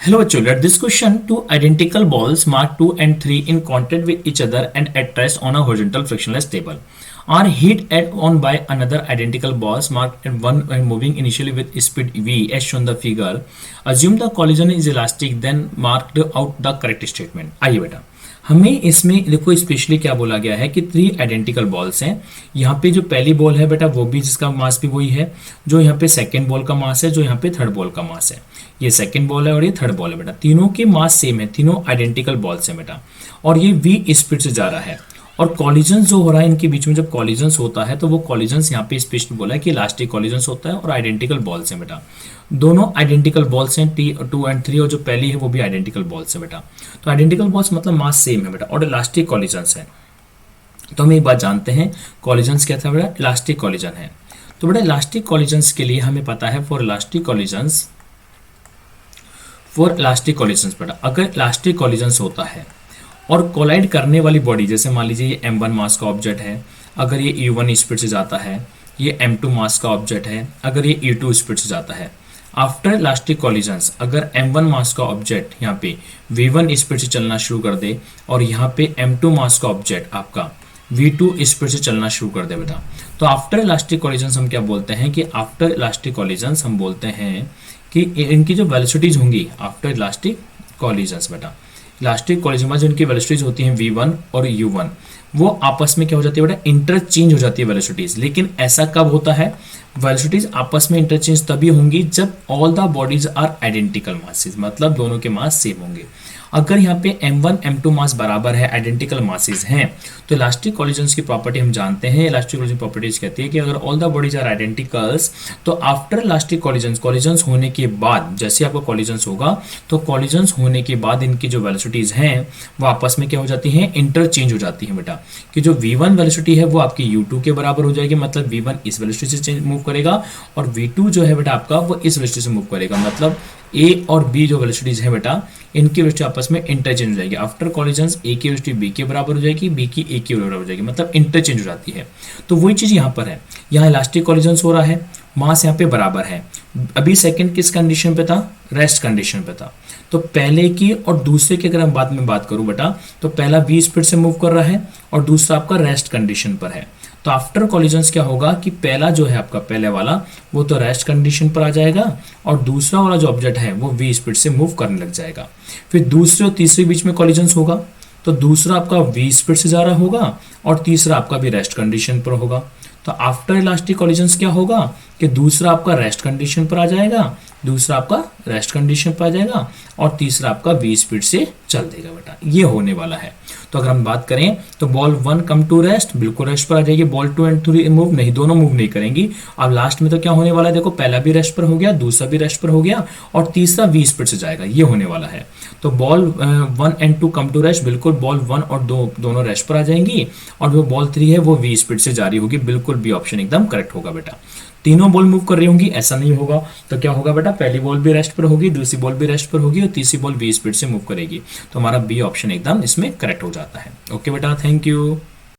Hello bachcho, let this question. Two identical balls marked 2 and 3 in contact with each other and at rest on a horizontal frictionless table are hit at on by another identical balls marked and one and moving initially with speed v as shown the figure. Assume the collision is elastic, then marked out the correct statement. आइए बेटा, हमें इसमें देखो specially क्या बोला गया है कि 3 आइडेंटिकल बॉल्स हैं। यहाँ पे जो पहली बॉल है बेटा वो भी जिसका मास भी वही है, जो यहाँ पे सेकंड बॉल का मास है, जो यहाँ पे थर्ड बॉल का मास है। ये सेकंड बॉल है और ये थर्ड बॉल है बेटा, तीनों के मास सेम है, तीनों आइडेंटिकल बॉल्स हैं बेटा, और ये v स्पीड से जा रहा है। और कॉलिजन जो हो रहा है इनके बीच में, जब कॉलिजन होता है तो वो कॉलिजन यहाँ पे स्पेशली बोला है कि इलास्टिक कॉलिजन होता है और आइडेंटिकल बॉल्स हैं बेटा, दोनों आइडेंटिकल बॉल्स हैं T2 एंड 3, और जो पहली है वो भी आइडेंटिकल बॉल्स है बेटा। तो आइडेंटिकल बॉल्स मतलब मास सेम है बेटा और इलास्टिक कॉलिजन्स है। तो हम एक बात जानते हैं, कॉलिजन्स क्या था बेटा, इलास्टिक कॉलिजन है। तो बेटा इलास्टिक कॉलिजन्स के लिए हमें पता है फॉर इलास्टिक कॉलिजन्स बेटा, अगर इलास्टिक कॉलिजन्स होता है और कोलाइड करने वाली बॉडी, जैसे मान लीजिए ये m1 मास का ऑब्जेक्ट है, अगर ये e1 स्पीड से जाता है, ये m2 मास का ऑब्जेक्ट है, अगर ये e2 स्पीड से जाता है, आफ्टर इलास्टिक कॉलिजन्स अगर m1 मास का ऑब्जेक्ट यहाँ पे v1 स्पीड से चलना शुरू कर दे और यहाँ पे m2 मास का ऑब्जेक्ट आपका v2 स्पीड से चलना शुरू कर दे बेटा, तो आफ्टर इलास्टिक कॉलिजन्स हम क्या बोलते हैं कि आफ्टर इलास्टिक कॉलिजन्स हम बोलते हैं कि इनकी जो वेलोसिटीज होंगी आफ्टर इलास्टिक कॉलिजन्स बेटा, इलास्टिक कॉलिजन में जो इनकी वेलोसिटीज होती हैं v1 और u1, वो आपस में क्या हो जाती है बेटा, इंटरचेंज हो जाती है वेलोसिटीज। लेकिन ऐसा कब होता है, वेलोसिटीज आपस में इंटरचेंज तभी होंगी जब all the bodies are identical masses, मतलब दोनों के मास सेम होंगे। अगर यहाँ पे m1 m2 मास बराबर है, आइडेंटिकल मासेस हैं, तो इलास्टिक कॉलिजन्स की प्रॉपर्टी हम जानते हैं। इलास्टिक कॉलिजन प्रॉपर्टीज कहती है कि अगर all the bodies are identicals, तो आफ्टर इलास्टिक कॉलिजन्स होने के बाद, जैसे आपका कॉलिजन्स होगा तो कॉलिजन्स होने के बाद इनकी जो वेलोसिटीज हैं वो आपस में क्या हो जाती हैं, इंटरचेंज हो जाती हैं बेटा। कि जो v1 वेलोसिटी है वो आपकी u2 के बराबर हो जाएगी, मतलब v1 इस वेलोसिटी से मूव करेगा और v2 जो है बेटा आपका वो इस वेलोसिटी से मूव करेगा, मतलब a और b जो वेलोसिटीज है बेटा इनकी वेलोसिटी आपस में इंटरचेंज हो जाएगी। आफ्टर कॉलिजन्स a की वेलोसिटी b के बराबर हो जाएगी, b की a के बराबर हो जाएगी, मतलब इंटरचेंज हो जाती है। तो वही चीज यहाँ पर है, यहाँ इलास्टिक कॉलिजन्स हो रहा है, मास यहाँ पे बराबर है। अभी सेकंड किस कंडीशन पे था, रेस्ट कंडीशन पे था। तो पहले की और दूसरे की अगर हम बाद में बात करूं बेटा, तो पहला v स्पीड से मूव कर रहा है और दूसरा आपका रेस्ट कंडीशन पर है। तो आफ्टर कॉलिजन्स क्या होगा कि पहला जो है आपका पहले वाला वो तो रेस्ट कंडीशन पर आ जाएगा और दूसरा वाला जो ऑब्जेक्ट है वो v स्पीड से मूव करने लग जाएगा। फिर दूसरे और तीसरे बीच में कॉलिजन्स होगा, तो दूसरा आपका v स्पीड से जा रहा होगा और तीसरा आपका भी रेस्ट कंडीशन पर होगा। तो आफ्टर इलास्टिक कॉलिजन्स क्या होगा कि दूसरा आपका रेस्ट कंडीशन पर आ जाएगा, दूसरा आपका रेस्ट कंडीशन पर आ जाएगा और तीसरा आपका v स्पीड से चल देगा बेटा, ये होने वाला है। तो अगर हम बात करें तो बॉल 1 कम टू रेस्ट, बिल्कुल रेस्ट पर आ जाएगी। बॉल 2 एंड 3 मूव नहीं, दोनों मूव नहीं करेंगी। अब लास्ट में तो क्या होने वाला है, देखो पहला भी रेस्ट पर हो गया, दूसरा भी रेस्ट पर हो गया और तीसरा v स्पीड से जाएगा, ये होने वाला है। तो ball 1 and 2 come to rest, बिल्कुल बॉल 1 और 2 दोनों रेस्ट पर आ जाएंगी और जो बॉल 3 है वो v स्पीड से जारी होगी, बिल्कुल बी ऑप्शन एकदम करेक्ट होगा बेटा। तीनों बॉल मूव कर रही होंगी, ऐसा नहीं होगा। तो क्या होगा बेटा, पहली बॉल भी रेस्ट पर होगी, दूसरी बॉल भी रेस्ट पर होगी और तीसरी बॉल v स्पीड से मूव करेगी। तो हमारा बी ऑप्शन एकदम इसमें करेक्ट हो जाता है। ओके बेटा, थैंक यू।